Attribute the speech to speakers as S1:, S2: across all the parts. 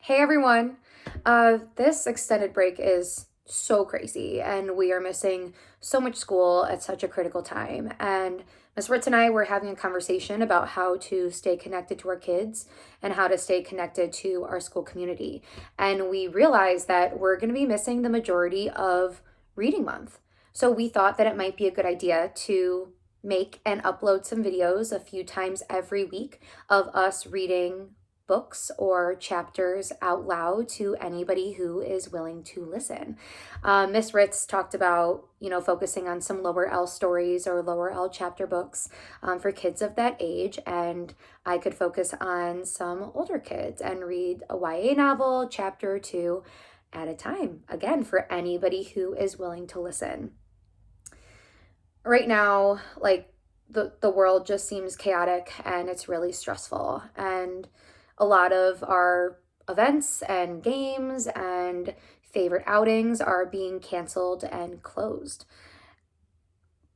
S1: Hey everyone! This extended break is so crazy, and we are missing so much school at such a critical time. And Miss Ritz and I were having a conversation about how to stay connected to our kids and how to stay connected to our school community. And we realized that we're going to be missing the majority of reading month. So we thought that it might be a good idea to make and upload some videos a few times every week of us reading books or chapters out loud to anybody who is willing to listen. Miss Ritz talked about, focusing on some lower L stories or lower L chapter books for kids of that age, and I could focus on some older kids and read a YA novel, chapter or two at a time, again, for anybody who is willing to listen. Right now, the world just seems chaotic and it's really stressful. And a lot of our events and games and favorite outings are being canceled and closed.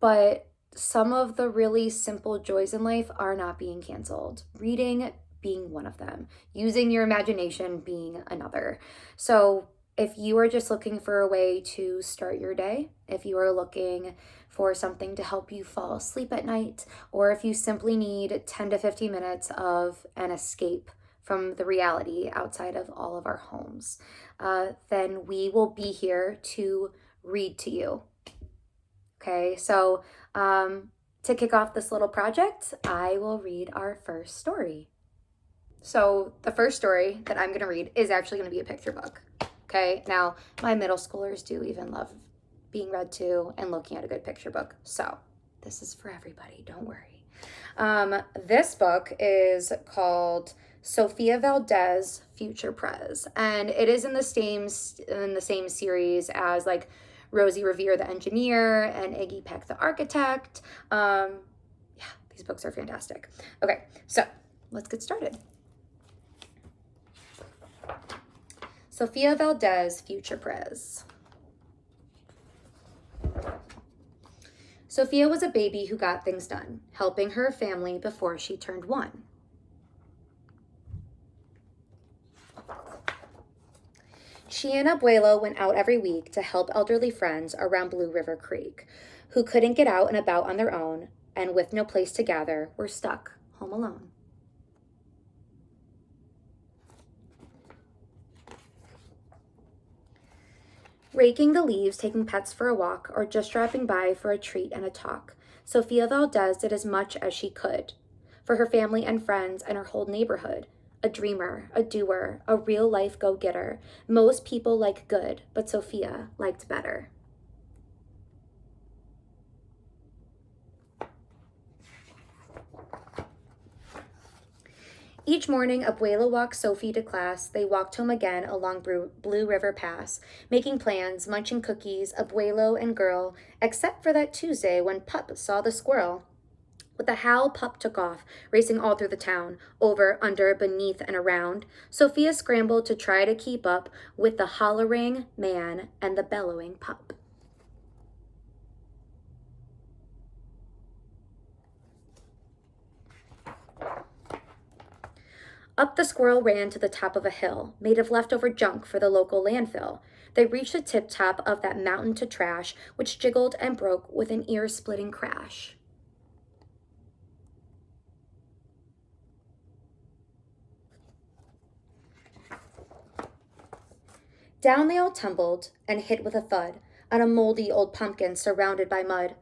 S1: But some of the really simple joys in life are not being canceled. Reading being one of them, using your imagination being another. So if you are just looking for a way to start your day, if you are looking for something to help you fall asleep at night, or if you simply need 10 to 15 minutes of an escape from the reality outside of all of our homes, then we will be here to read to you. Okay, so to kick off this little project, I will read our first story. So the first story that I'm going to read is actually going to be a picture book. Okay, now my middle schoolers do even love being read to and looking at a good picture book. So this is for everybody, don't worry. This book is called Sofia Valdez Future Prez, and it is in the same series as like Rosie Revere the engineer and Iggy Peck the architect. Yeah, these books are fantastic. Okay, so let's get started. Sofia Valdez Future Prez. Sofia was a baby who got things done, helping her family before she turned 1. She and Abuelo went out every week to help elderly friends around Blue River Creek, who couldn't get out and about on their own, and with no place to gather, were stuck home alone. Raking the leaves, taking pets for a walk, or just dropping by for a treat and a talk, Sofia Valdez did as much as she could for her family and friends and her whole neighborhood. A dreamer, a doer, a real-life go-getter. Most people like good, but Sofia liked better. Each morning, Abuela walked Sophie to class. They walked home again along Blue River Pass, making plans, munching cookies, Abuelo and girl, except for that Tuesday when Pup saw the squirrel. With a howl, Pup took off, racing all through the town, over, under, beneath, and around. Sophia scrambled to try to keep up with the hollering man and the bellowing Pup. Up the squirrel ran to the top of a hill, made of leftover junk for the local landfill. They reached the tip-top of that mountain to trash, which jiggled and broke with an ear-splitting crash. Down they all tumbled and hit with a thud on a moldy old pumpkin surrounded by mud.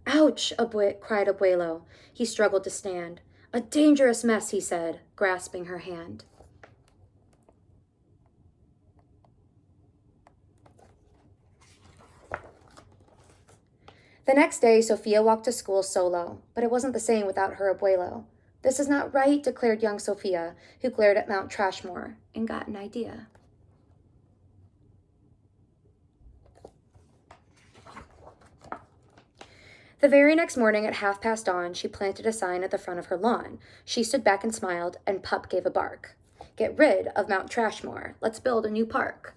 S1: Ouch, cried Abuelo. He struggled to stand. A dangerous mess, he said, grasping her hand. The next day, Sofia walked to school solo, but it wasn't the same without her Abuelo. This is not right, declared young Sofia, who glared at Mount Trashmore and got an idea. The very next morning at dawn, she planted a sign at the front of her lawn. She stood back and smiled, and Pup gave a bark. Get rid of Mount Trashmore. Let's build a new park.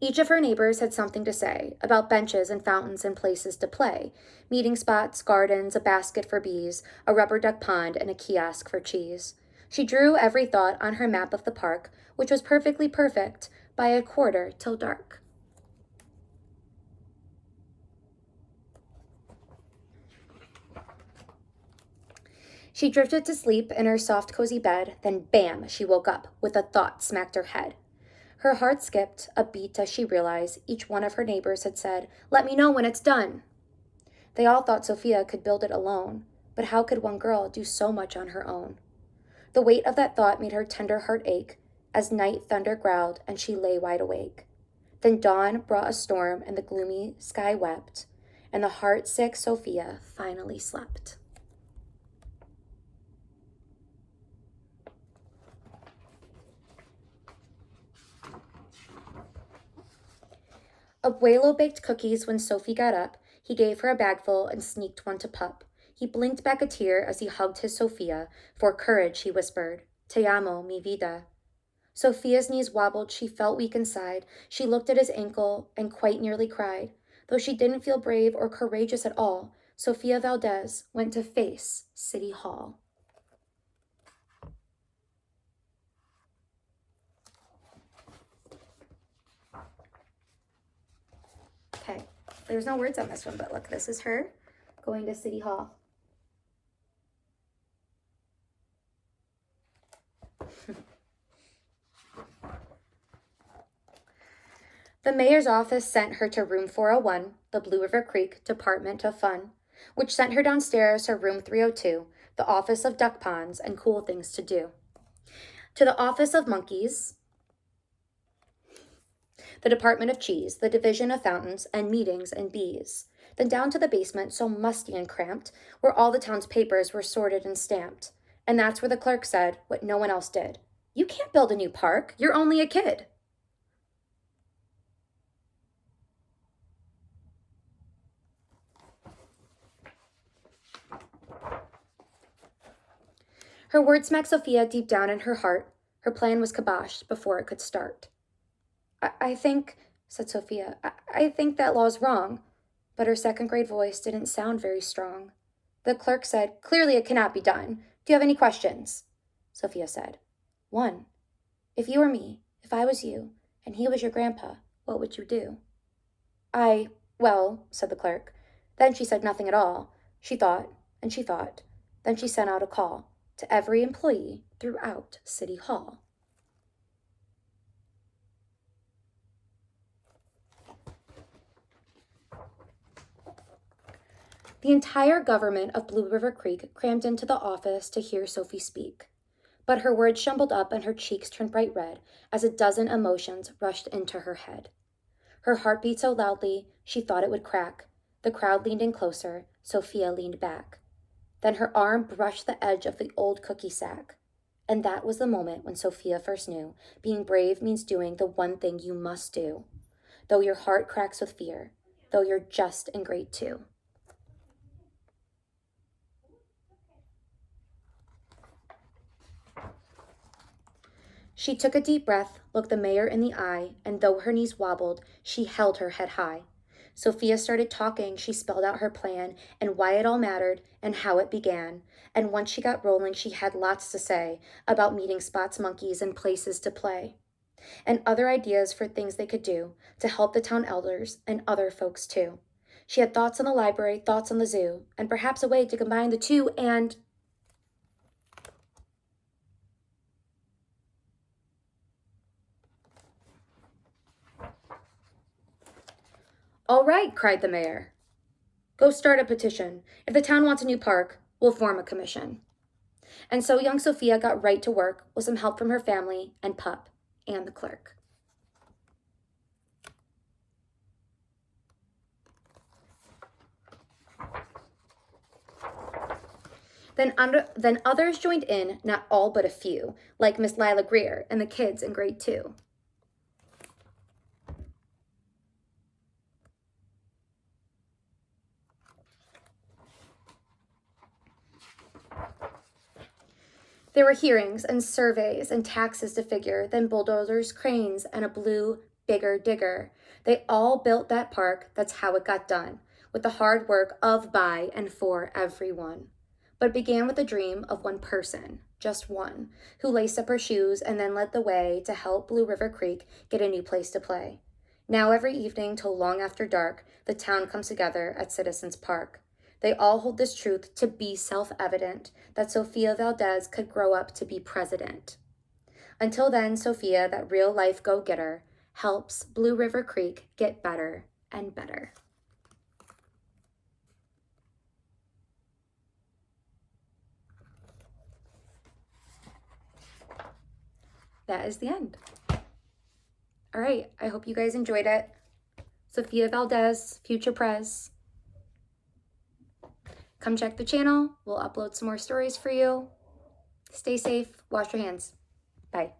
S1: Each of her neighbors had something to say about benches and fountains and places to play, meeting spots, gardens, a basket for bees, a rubber duck pond, and a kiosk for cheese. She drew every thought on her map of the park, which was perfectly perfect, by a quarter till dark. She drifted to sleep in her soft, cozy bed, then bam, she woke up with a thought smacked her head. Her heart skipped a beat as she realized each one of her neighbors had said, "Let me know when it's done." They all thought Sofia could build it alone, but how could one girl do so much on her own? The weight of that thought made her tender heart ache as night thunder growled and she lay wide awake. Then dawn brought a storm and the gloomy sky wept, and the heart-sick Sofia finally slept. Abuelo baked cookies when Sophie got up. He gave her a bagful and sneaked one to Pup. He blinked back a tear as he hugged his Sophia. For courage, he whispered, "Te amo, mi vida." Sophia's knees wobbled. She felt weak inside. She looked at his ankle and quite nearly cried. Though she didn't feel brave or courageous at all, Sofia Valdez went to face City Hall. Okay, there's no words on this one, but look, this is her going to City Hall. The mayor's office sent her to room 401, the Blue River Creek Department of Fun, which sent her downstairs to room 302, the office of duck ponds and cool things to do. To the office of monkeys, the Department of Cheese, the Division of Fountains and Meetings and Bees. Then down to the basement, so musty and cramped, where all the town's papers were sorted and stamped. And that's where the clerk said what no one else did. "You can't build a new park. You're only a kid." Her words smacked Sofia deep down in her heart. Her plan was kiboshed before it could start. I think, said Sofia, I think that law's wrong. But her second-grade voice didn't sound very strong. The clerk said, "Clearly it cannot be done. Do you have any questions?" Sofia said, "One. If you were me, if I was you, and he was your grandpa, what would you do?" Well, said the clerk. Then she said nothing at all. She thought, and she thought. Then she sent out a call to every employee throughout City Hall. The entire government of Blue River Creek crammed into the office to hear Sophie speak. But her words jumbled up and her cheeks turned bright red as a dozen emotions rushed into her head. Her heart beat so loudly she thought it would crack. The crowd leaned in closer. Sofia leaned back. Then her arm brushed the edge of the old cookie sack. And that was the moment when Sofia first knew being brave means doing the one thing you must do. Though your heart cracks with fear, though you're just in grade 2. She took a deep breath, looked the mayor in the eye, and though her knees wobbled, she held her head high. Sofia started talking. She spelled out her plan and why it all mattered and how it began. And once she got rolling, she had lots to say about meeting spots, monkeys, and places to play, and other ideas for things they could do to help the town elders and other folks too. She had thoughts on the library, thoughts on the zoo, and perhaps a way to combine the two and... "All right," cried the mayor. "Go start a petition. If the town wants a new park, we'll form a commission." And so young Sofia got right to work with some help from her family and Pup and the clerk. Then others joined in, not all but a few, like Miss Lila Greer and the kids in grade 2. There were hearings and surveys and taxes to figure, then bulldozers, cranes, and a blue bigger digger. They all built that park, that's how it got done, with the hard work of, by, and for everyone. But it began with the dream of one person, just one, who laced up her shoes and then led the way to help Blue River Creek get a new place to play. Now every evening till long after dark, the town comes together at Citizens Park. They all hold this truth to be self-evident, that Sofia Valdez could grow up to be president. Until then, Sofia, that real-life go-getter, helps Blue River Creek get better and better. That is the end. All right, I hope you guys enjoyed it. Sofia Valdez, Future Prez. Come check the channel. We'll upload some more stories for you. Stay safe. Wash your hands. Bye.